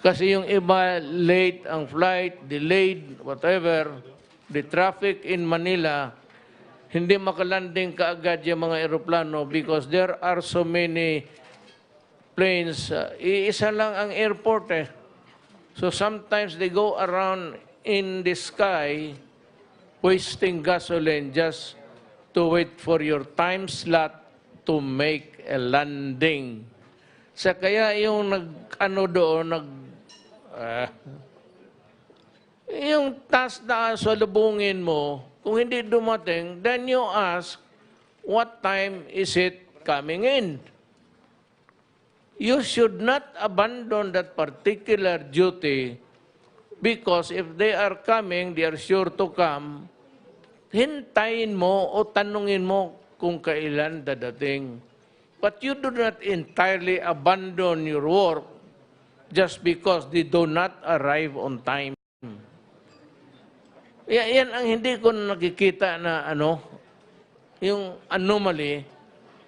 Kasi yung iba, late ang flight, delayed, whatever, the traffic in Manila, hindi makalanding kaagad yung mga eroplano because there are so many planes. Iisa lang ang airport eh. So sometimes they go around in the sky wasting gasoline just to wait for your time slot to make a landing. Sa kaya yung yung task na salubungin mo, kung hindi dumating, then you ask, what time is it coming in? You should not abandon that particular duty because if they are coming, they are sure to come, hintayin mo o tanungin mo kung kailan dadating. But you do not entirely abandon your work just because they do not arrive on time. Yan ang hindi ko nakikita na yung anomaly.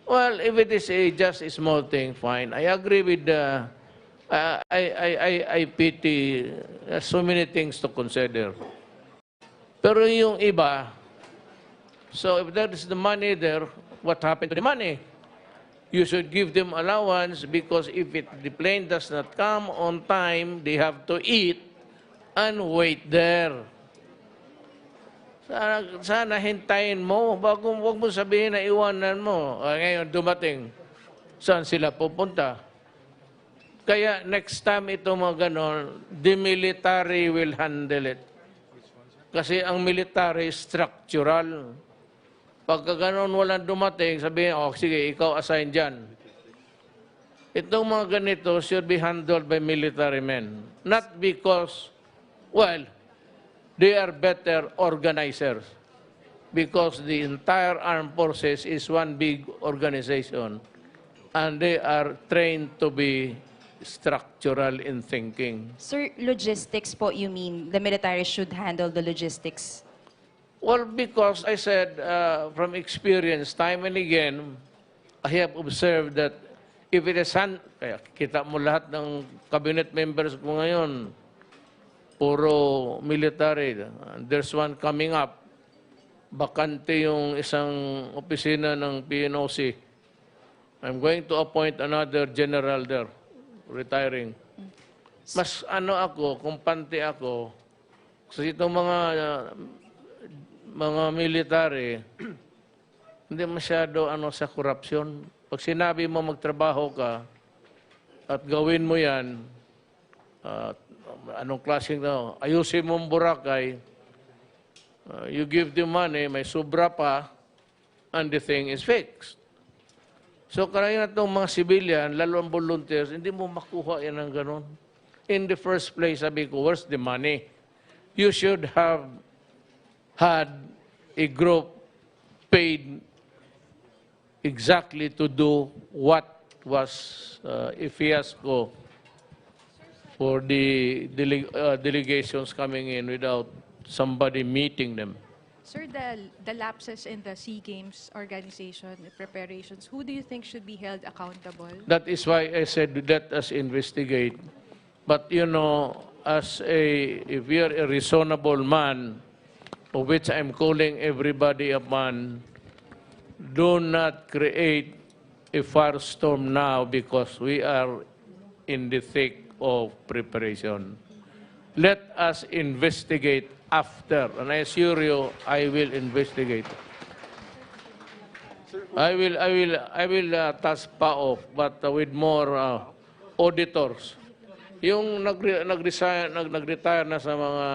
Well, if it is just a small thing, fine. I agree with I pity so many things to consider. Pero yung iba, so if there is the money there, what happened to the money? You should give them allowance because if the plane does not come on time, they have to eat and wait there. Sana hintayin mo, wag mo sabihin na iwanan mo. Ngayon dumating, saan sila pupunta? Kaya next time ito mga ganon, the military will handle it. Kasi ang military structural. Pagka ganon walang dumating, sabihin, sige, ikaw assign dyan. Itong mga ganito should be handled by military men. Not because, well, they are better organizers. Because the entire armed forces is one big organization. And they are trained to be structural in thinking. Sir, logistics po, you mean the military should handle the logistics? Well, because I said from experience, time and again, I have observed that if it is kaya kita mo lahat ng cabinet members ko ngayon, puro military. There's one coming up. Bakante yung isang opisina ng PNOC. I'm going to appoint another general there, retiring. Mas ako, kumpante ako, kasi itong mga military, hindi masyado sa korupsyon. Pag sinabi mo magtrabaho ka at gawin mo yan, anong klaseng ayusin mo ang Boracay, you give the money, may sobra pa, and the thing is fixed. So karamihan itong mga civilian, lalo ang volunteers, hindi mo makuha yan ng ganon. In the first place, sabi ko, where's the money? You should have had a group paid exactly to do what was a fiasco for the delegations coming in without somebody meeting them. Sir, the lapses in the SEA Games organization preparations, who do you think should be held accountable? That is why I said let us investigate. But if you are a reasonable man, of which I'm calling everybody a man, do not create a firestorm now because we are in the thick of preparation. Let us investigate after, and I assure you, I will investigate. I will task PAOF, but with more auditors. Yung nag-retire na sa mga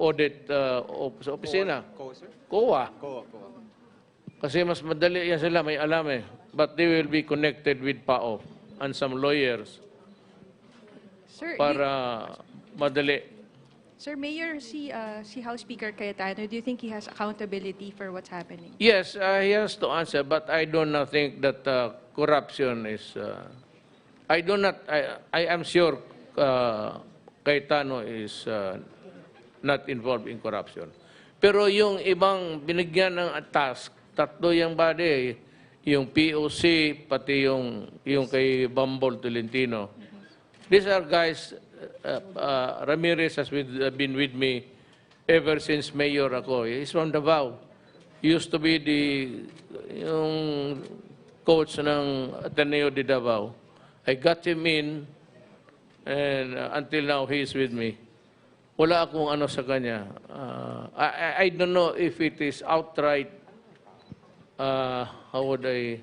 audit sa opisina. COA. Kasi mas madali yan sila, may alam eh. But they will be connected with PAOF and some lawyers. Sir, para madali. Sir, Mayor, si House Speaker Cayetano, do you think he has accountability for what's happening? Yes, he has to answer, but I do not think that corruption is... I am sure Cayetano is not involved in corruption. Pero yung ibang binigyan ng task, tatlo yung body, yung POC, pati yung kay Bambol Tolentino. These are guys Ramirez has been with me ever since mayor ako. He's from Davao. He used to be yung coach ng Ateneo de Davao. I got him in, and until now, he is with me. Wala akong ano sa kanya. I don't know if it is outright, how would I,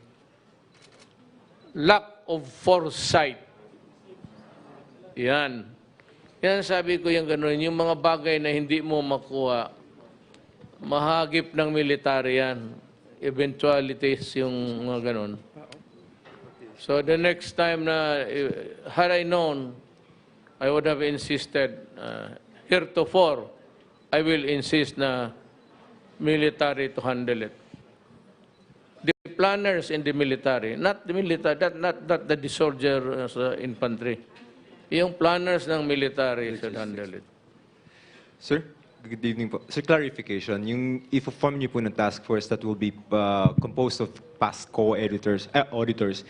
lack of foresight. Yan. Yan sabi ko yung gano'n, yung mga bagay na hindi mo makuha, mahagip ng military yan. Eventualities yung mga gano'n. So the next time na, had I known, I would have insisted, heretofore, I will insist na military to handle it. The planners in the military, not the military, not the soldier infantry. Yung planners ng military should handle it. Sir, good evening po. Sir, clarification. Yung i-form niyo po ng task force that will be composed of past co-editors, auditors,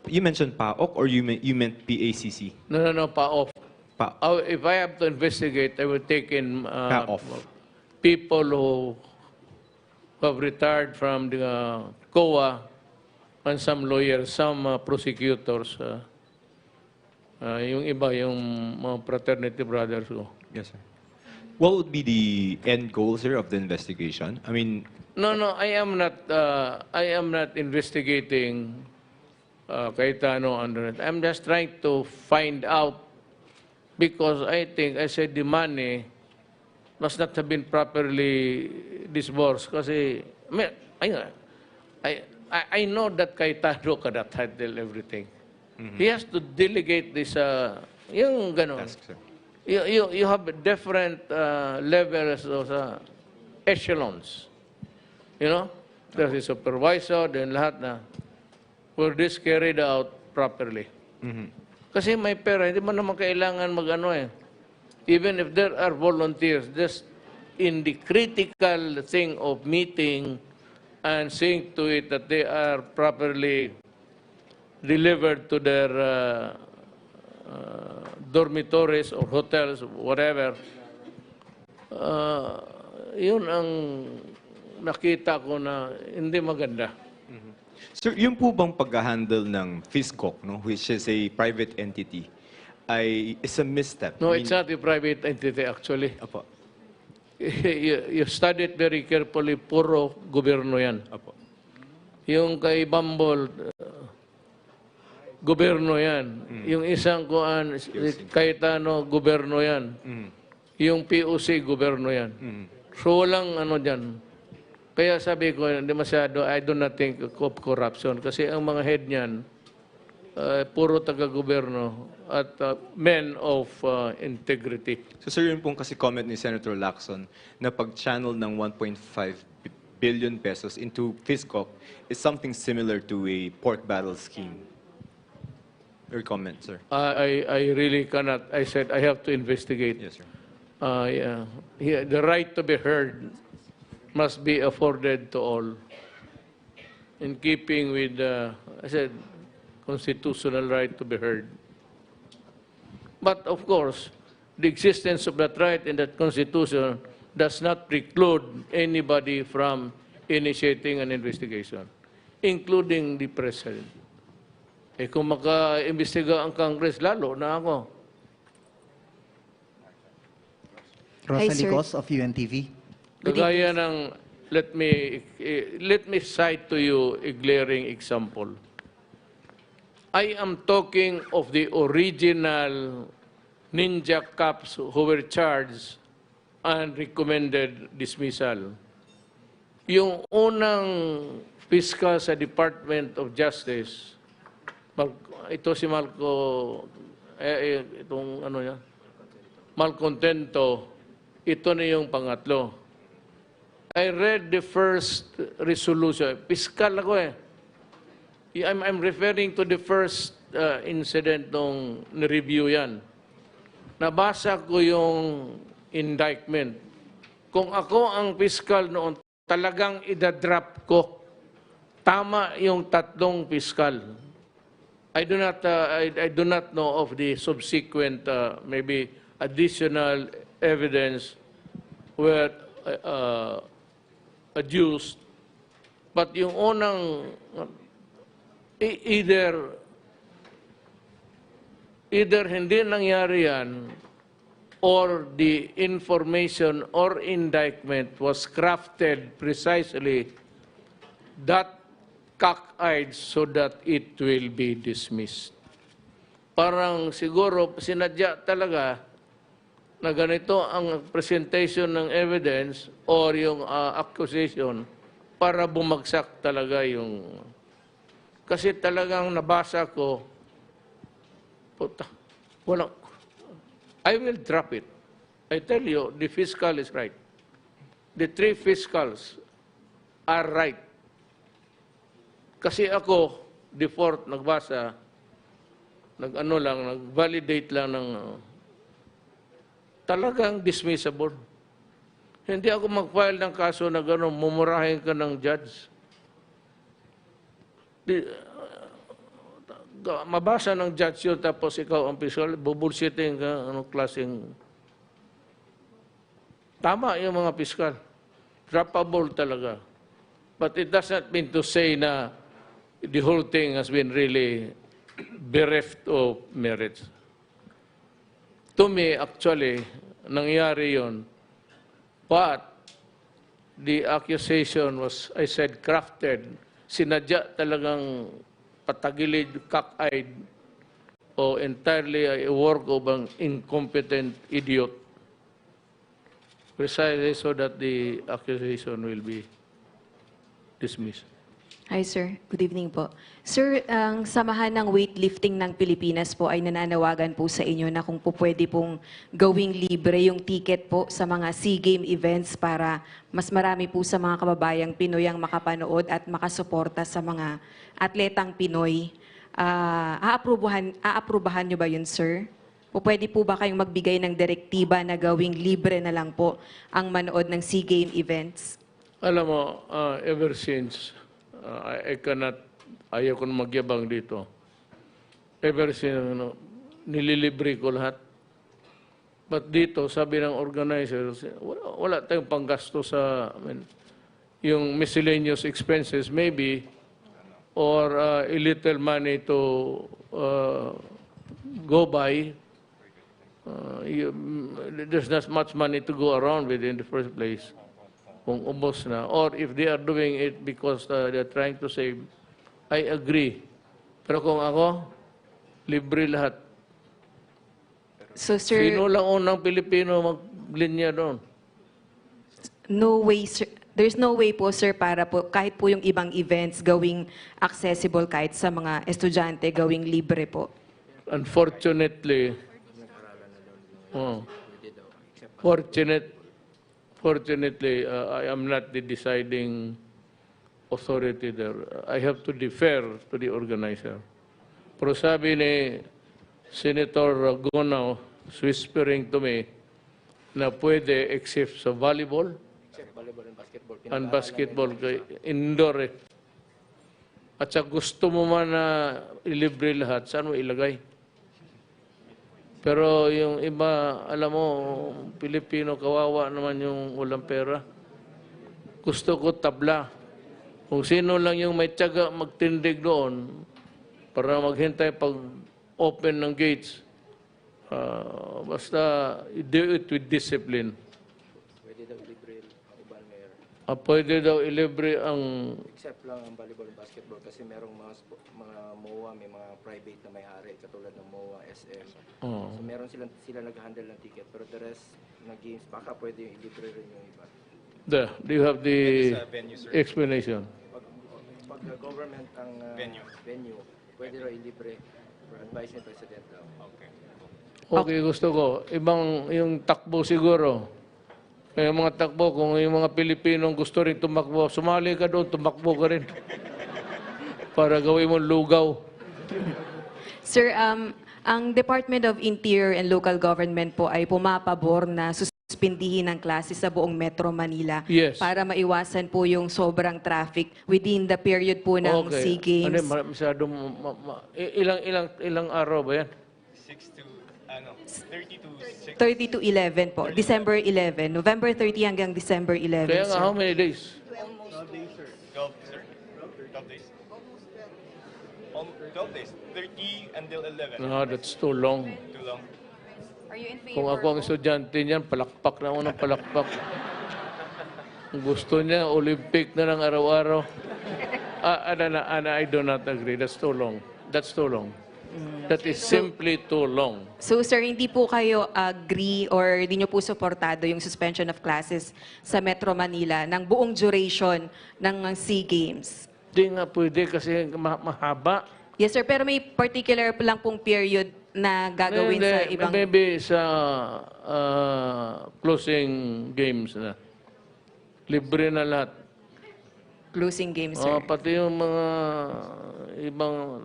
you mentioned PAOK or you meant PACC? No, pa-off. Pa If I have to investigate, I will take in Pa-off. people who have retired from the COA and some lawyers, some prosecutors. Yung iba, yung mga fraternity brothers ko. Yes, sir. What would be the end goal, sir, of the investigation? I mean... No, I am not investigating Cayetano under it. I'm just trying to find out because I think, I said the money must not have been properly disbursed kasi, I know that Cayetano cannot handle everything. He has to delegate this, yung ganon. Task, sir. You have different levels of echelons. You know? There's a supervisor, then lahat na. For this carried out properly. Kasi may pera, hindi mo naman kailangan mag-ano eh. Even if there are volunteers, just in the critical thing of meeting and seeing to it that they are properly delivered to their dormitories or hotels, whatever, yun ang nakita ko na hindi maganda. Sir, yung po bang pag-handle ng FISCOC, no, which is a private entity, is a misstep? No, I mean, it's not a private entity actually. Apo. You study it very carefully, puro gobyerno yan. Apo. Yung kay Bambol, gobyerno yan. Yung isang kuan, Cayetano, gobyerno yan. Yung POC, gobyerno yan. So walang ano dyan. Kaya sabi ko, hindi masyado, I do not think of corruption. Kasi ang mga head niyan, puro taga-gobyerno at men of integrity. So sir, yun pong kasi comment ni Senator Lacson na pag-channel ng 1.5 billion pesos into FISCOC is something similar to a pork barrel scheme. Your comment, sir. I really cannot. I said I have to investigate. Yes, sir. Yeah, the right to be heard must be afforded to all. In keeping with, I said, constitutional right to be heard. But of course, the existence of that right in that Constitution does not preclude anybody from initiating an investigation, including the President. Eh kung maka-imbestiga ang Congress, lalo na ako. Hi, Rosalie sir. Cos of UNTV. Kagaya ng, let me cite to you a glaring example. I am talking of the original ninja cops who were charged and recommended dismissal. Yung unang fiscal sa Department of Justice, ito si itong ano niya, Malcontento, ito na yung pangatlo. I read the first resolution. Fiscal ako eh. I'm referring to the first incident nung ni-review yan. Nabasa ko yung indictment. Kung ako ang fiscal noon, talagang idadrop ko. Tama yung tatlong fiscal. I do not know of the subsequent maybe additional evidence were adduced, but yung unang either hindi nangyari yan or the information or indictment was crafted precisely that cockeyed so that it will be dismissed. Parang siguro sinadya talaga na ganito ang presentation ng evidence or yung accusation para bumagsak talaga yung... Kasi talagang nabasa ko, puta, walang... I will drop it. I tell you, the fiscal is right. The three fiscals are right. Kasi ako, the fourth, nagbasa, nag-validate lang ng talagang dismissible. Hindi ako mag-file ng kaso na gano'n, mumurahin ka ng judge. Mabasa ng judge yun, tapos ikaw ang fiscal, bubulsitin ka, anong klaseng... Tama yung mga fiscal. Droppable talaga. But it does not mean to say na the whole thing has been really bereft of merits. To me, actually, nangyari yun. But the accusation was, I said, crafted. Sinadya talagang patagilid, cockeyed, o entirely a work of an incompetent idiot. Precisely so that the accusation will be dismissed. Hi, sir. Good evening po. Sir, ang samahan ng weightlifting ng Pilipinas po ay nananawagan po sa inyo na kung po pwede pong gawing libre yung ticket po sa mga SEA Games events para mas marami po sa mga kababayang Pinoy ang makapanood at makasuporta sa mga atletang Pinoy. Aaprubahan nyo ba yun, sir? O pwede po ba kayong magbigay ng direktiba na gawing libre na lang po ang manood ng SEA Games events? Alam mo, ever since, ayaw ko na magyabang dito. Ever since, nililibre ko lahat. But dito, sabi ng organizers, wala tayong panggasto sa, yung miscellaneous expenses maybe, or a little money to go by. There's not much money to go around with in the first place. Kung ubos na. Or if they are doing it because they're trying to save, I agree. Pero kung ako, libre lahat. So, sir, Sino lang unang Pilipino maglinya doon? no way, sir. There's no way po, sir, para po kahit po yung ibang events gawing accessible kahit sa mga estudyante, gawing libre po. Unfortunately, fortunately, I am not the deciding authority there. I have to defer to the organizer. Pero sabi ni Senator Gonao, whispering to me, na pwede except sa volleyball, and basketball, indoor eh. At sa gusto mo man na ilibre lahat, saan mo ilagay? Pero yung iba, alam mo, Pilipino, kawawa naman yung walang pera. Gusto ko tabla. Kung sino lang yung may tiyaga magtindig doon para maghintay pag open ng gates, basta do it with discipline. Pwede daw ilibre ang... Except lang ang volleyball and basketball kasi merong mga MOA, may mga private na may-ari katulad ng MOA, SM. So meron sila nag-handle ng ticket pero the rest ng games baka pwede yung ilibre rin yung iba. Do you have the explanation? Pag government ang venue, pwede rin ilibre for advice ni President daw. Okay, gusto ko. Ibang yung takbo siguro. Kaya mga takbo, kung yung mga Pilipinong gusto rin tumakbo, sumali ka doon, tumakbo ka rin. Para gawin mo lugaw. Sir, ang Department of Interior and Local Government po ay pumapabor na suspindihin ng klase sa buong Metro Manila Yes. para maiwasan po yung sobrang traffic within the period po ng SEA Games. Masyadong, ilang araw ba yan? 30 to 11 po. December 11. November 30 hanggang December 11, Kaya nga, sir. how many days? 12 days. 12 days. 30 until 11. No, that's too long. Too long. Are you in favor? Kung ako ang estudyante niyan, palakpak na ako ng palakpak. Gusto niya, Olympic na lang araw-araw. I do not agree. That's too long. That's too long. That is simply too long. So, sir, hindi po kayo agree or hindi nyo po suportado yung suspension of classes sa Metro Manila ng buong duration ng SEA Games? Hindi nga pwede kasi mahaba. Yes, sir. Pero may particular lang pong period na gagawin Hindi, sa ibang... maybe sa closing games na. Libre na lahat. Closing games, sir. Pati yung mga ibang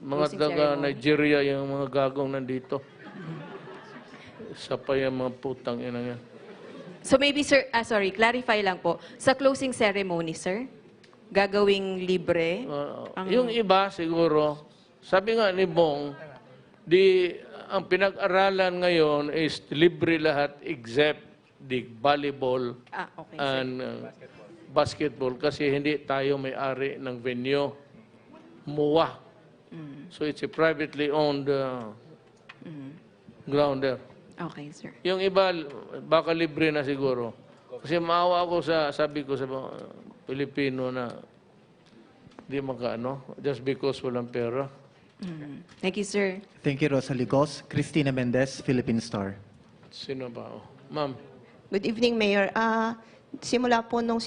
mga Closing taga ceremony. Nigeria, yung mga gagong nandito. Isa pa yung mga putang ina yan. So maybe, sir, clarify lang po. Sa closing ceremony, sir, gagawing libre? Yung iba siguro, sabi nga ni Bong, ang pinag-aralan ngayon is libre lahat except the volleyball Okay, sir. and basketball kasi hindi tayo may-ari ng venue. MUA. So it's a privately owned ground there. Okay, sir. Yung iba, baka libre na siguro. Kasi maawa ako sabi ko sa mga Pilipino na di makaano, just because walang pera. Thank you, sir. Thank you, Rosa Ligos. Cristina Mendez, Philippine Star. Sino ba? Ma'am. Good evening, Mayor. Simula po nung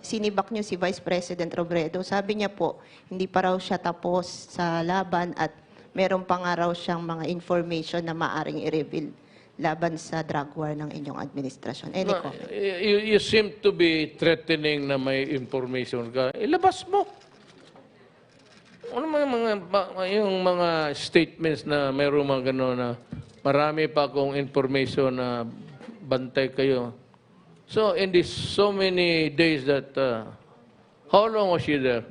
sinibak niyo si Vice President Robredo, sabi niya po, hindi pa raw siya tapos sa laban at meron pa nga raw siyang mga information na maaring i-reveal laban sa drug war ng inyong administrasyon. Any No, comment? you seem to be threatening na may information ka. Ilabas mo. Ano yung mga statements na mayroong mga gano'n na marami pa akong information na bantay kayo. So, in this so many days that, how long was she there?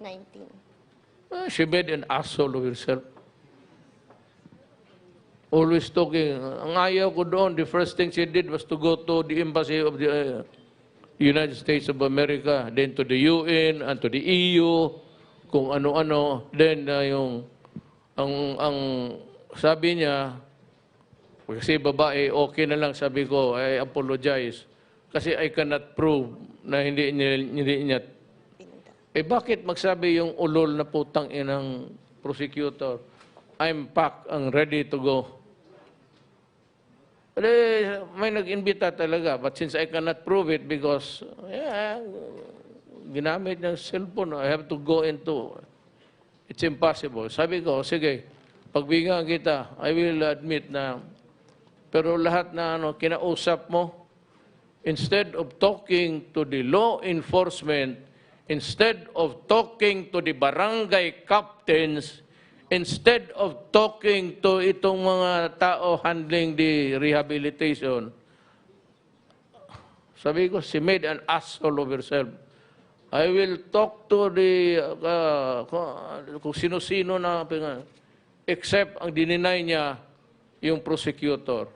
19. She made an asshole of herself. Always talking. Ang ayaw ko doon, the first thing she did was to go to the embassy of the United States of America, then to the UN and to the EU, kung ano-ano. Then ang sabi niya, kasi babae, okay na lang, sabi ko, I apologize. Kasi I cannot prove na hindi niya. Bakit magsabi yung ulol na putang inang prosecutor? I'm packed, I'm ready to go. May nag-imbita talaga, but since I cannot prove it because ginamit ng cellphone, I have to go into, it's impossible. Sabi ko, sige, pagbigyan kita, I will admit na, pero lahat na kinausap mo, instead of talking to the law enforcement, instead of talking to the barangay captains, instead of talking to itong mga tao handling the rehabilitation, sabi ko, she made an asshole of herself. I will talk to the, kung sino-sino na, except ang dininay niya, yung prosecutor.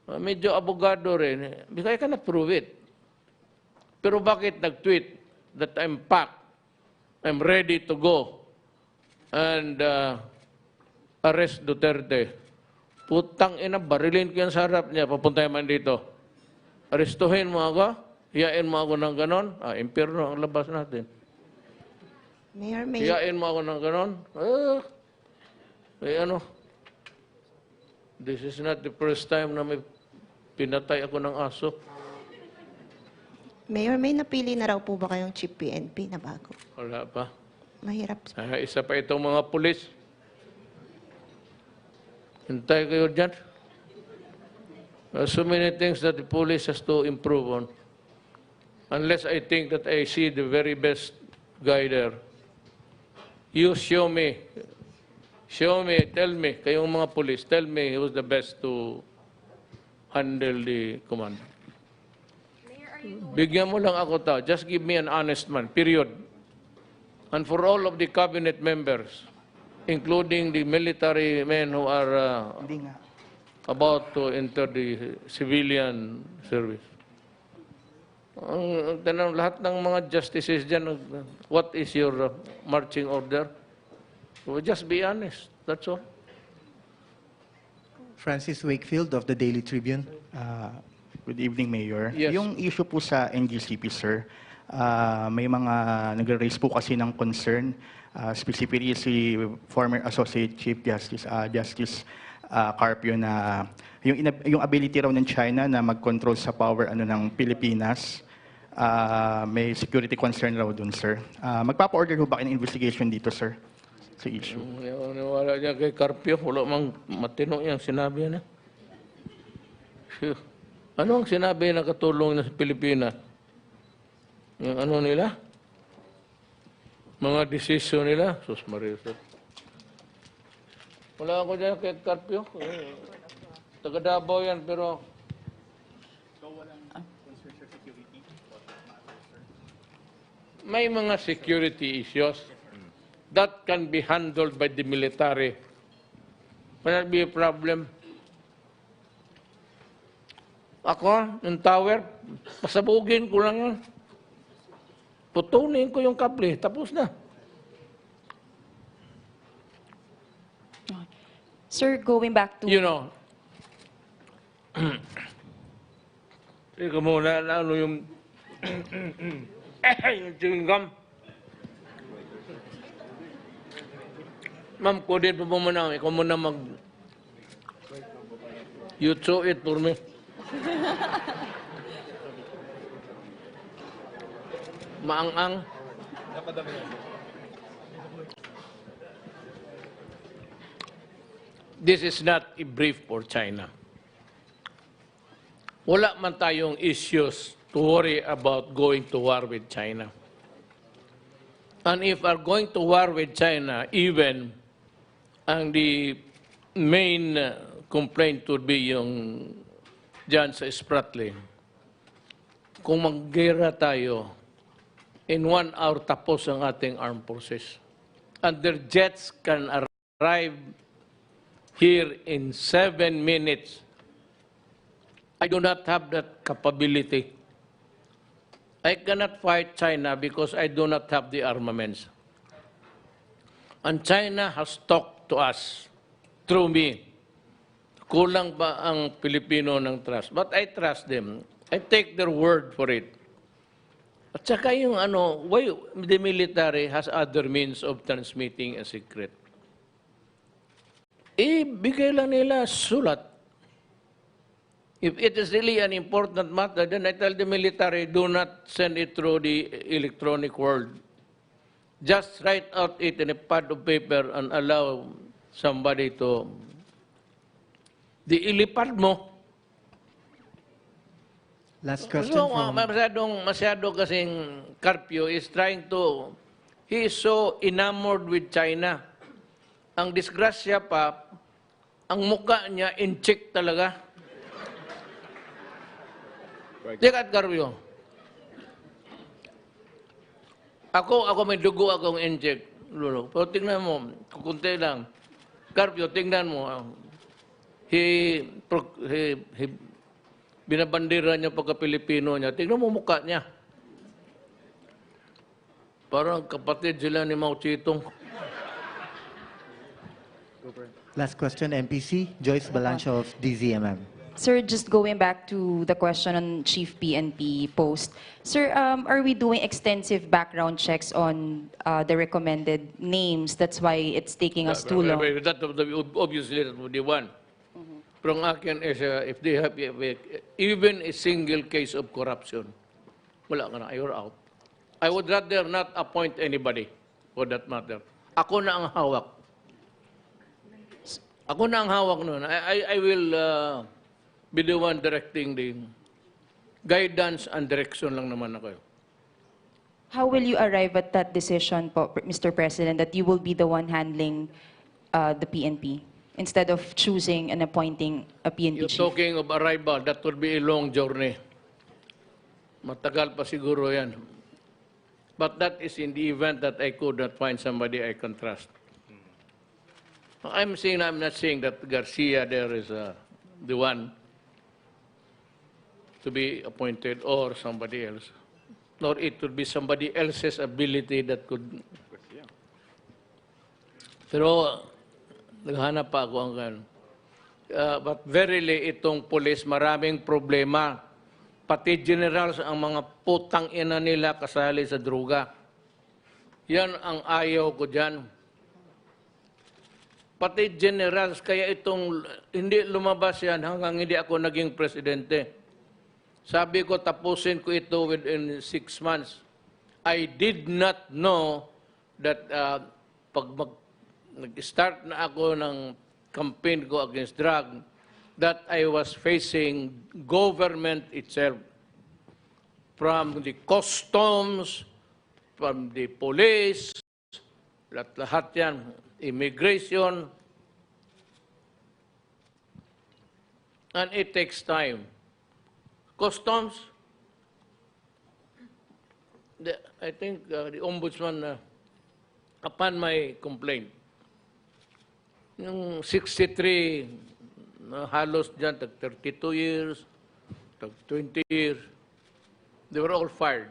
Medyo abogado rin. Because I cannot prove it. Pero bakit nag-tweet that I'm packed, I'm ready to go and arrest Duterte? Putang ina, barilin ko yan sa harap niya, papunta man dito. Arestuhin mo ako, hiyain mo ako ng ganon, impyerno ang labas natin. Mayor, Hiyain mo ako ng ganon, this is not the first time na may pinatay ako ng aso. Mayor, may napili na raw po ba kayong chief PNP na bago? Wala pa. Mahirap. Isa pa itong mga pulis. Hintay kayo dyan. There are so many things that the police has to improve on. Unless I think that I see the very best guy there. You show me. Show me, tell me, kayong mga police, tell me who's the best to handle the command. Bigyan mo lang ako tao. Just give me an honest man, period. And for all of the cabinet members, including the military men who are about to enter the civilian service. Ang tanong, lahat ng mga justices dyan, what is your marching order? So just be honest, that's all. Francis Wakefield of the Daily Tribune. Good evening, Mayor. Yes. Yung issue po sa NGCP, sir, may mga nagre-raise po kasi ng concern, specifically si former Associate Chief Justice Carpio na yung ability raw ng China na mag-control sa power ng Pilipinas, may security concern raw dun, sir. Magpapa-order ho ba kayo ng investigation dito, sir, sa issue? Wala niya kay Carpio, wala mang matino yung sinabi niya. Ano ang sinabi na katulong na sa Pilipinas? Yung ano nila? Mga desisyon nila? Sus Maria. Wala ako dyan kay Carpio. Taga Davao yan, pero... May mga security issues that can be handled by the military. Will not be a problem. Ako, yung tower, pasabugin ko lang yan. Putunin ko yung kable, tapos na. Sir, going back to... You know, ikaw muna, ano yung yung chewing gum. Ma'am, kodin pa mo muna. Ikaw muna mag... You chew it for me. Maang-ang. This is not a brief for China. Wala man tayong issues to worry about going to war with China. And if are going to war with China, even ang the main complaint would be yung dyan sa Spratly. Kung maggera tayo, in 1 hour tapos ang ating armed forces. And their jets can arrive here in 7 minutes. I do not have that capability. I cannot fight China because I do not have the armaments. And China has talked to us through me. Kulang ba ang Pilipino ng trust? But I trust them. I take their word for it. At saka yung why the military has other means of transmitting a secret. Bigay lang nila sulat. If it is really an important matter, then I tell the military, do not send it through the electronic world. Just write out it in a pad of paper and allow somebody to... ilipad mo. Last question from... Masyado kasing Carpio is trying to... He is so enamored with China. Ang disgrasya pa, ang mukha niya in-check talaga. Tikat, Carpio. Ako may dugo akong in-check. Lulo. Pero tingnan mo, kukunti lang. Carpio, tingnan mo. Binabandera niya pagka-Pilipino niya. Tingnan mo mukha niya. Parang kapatid sila ni Mao Zedong. Last question, MPC, Joyce Balancho of DZMM. Sir, just going back to the question on Chief PNP post. Sir, are we doing extensive background checks on the recommended names? That's why it's taking us too long. Obviously, that would be one. Pero ang akin is, if they have even a single case of corruption, wala ka na, you're out. I would rather not appoint anybody for that matter. Ako na ang hawak. Ako na ang hawak nun. I will be the one directing the guidance and direction lang naman ako. How will you arrive at that decision po, Mr. President, that you will be the one handling the PNP? instead of choosing and appointing a PNP You're chief? talking of arrival, that would be a long journey. Matagal pa siguro yan. But that is in the event that I could not find somebody I can trust. I'm not saying that Garcia there is the one to be appointed or somebody else. Nor it would be somebody else's ability that could. Pero naghanap pa ako ang ganun. But verily, itong police, maraming problema. Pati generals, ang mga putang ina nila kasali sa droga. Yan ang ayaw ko dyan. Pati generals, kaya itong hindi lumabas yan hanggang hindi ako naging presidente. Sabi ko, tapusin ko ito within 6 months. I did not know that pag nag-start na ako ng campaign ko against drug, that I was facing government itself. From the customs, from the police, lahat yan, immigration, and it takes time. Customs, I think the ombudsman, upon my complaint, yung 63, halos dyan, tag 32 years, tag 20 years, they were all fired.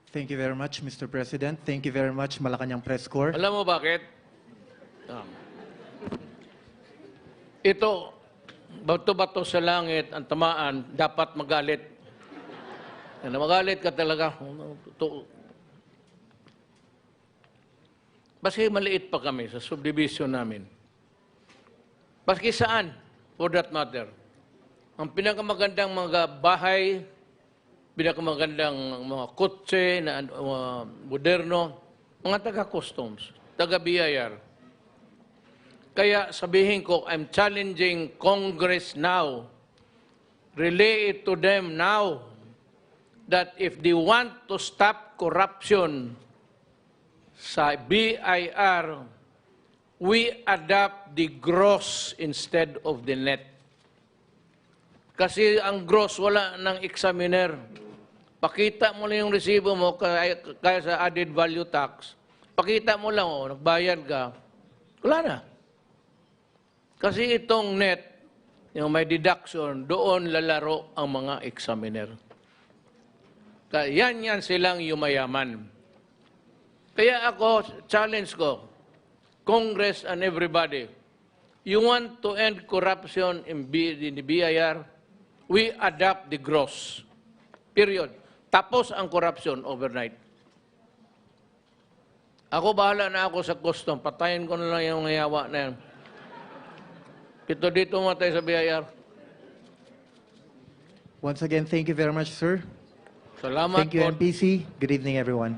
Thank you very much, Mr. President. Thank you very much, Malacanang Press Corps. Alam mo bakit? Ito, bato-bato sa langit, ang tamaan, dapat magalit. Magalit ka talaga. Baski maliit pa kami sa subdivision namin. Baski saan, for that matter. Ang pinakamagandang mga bahay, pinakamagandang mga kotse, na moderno, mga taga-customs, taga-BIR. Kaya sabihin ko, I'm challenging Congress now. Relay it to them now that if they want to stop corruption sa BIR, we adopt the gross instead of the net. Kasi ang gross, wala ng examiner. Pakita mo lang yung resibo mo, kaya sa added value tax, pakita mo lang, nagbayad ka, wala na. Kasi itong net, yung may deduction, doon lalaro ang mga examiner. Kaya yan silang yumayaman. Kaya ako, challenge ko, Congress and everybody, you want to end corruption in the BIR, we adopt the gross. Period. Tapos ang corruption overnight. Ako, bahala na ako sa custom. Patayin ko na lang yung ngayawa na yan. Ito dito matay sa BIR. Once again, thank you very much, sir. Salamat Thank you, po. NPC. Good evening, everyone.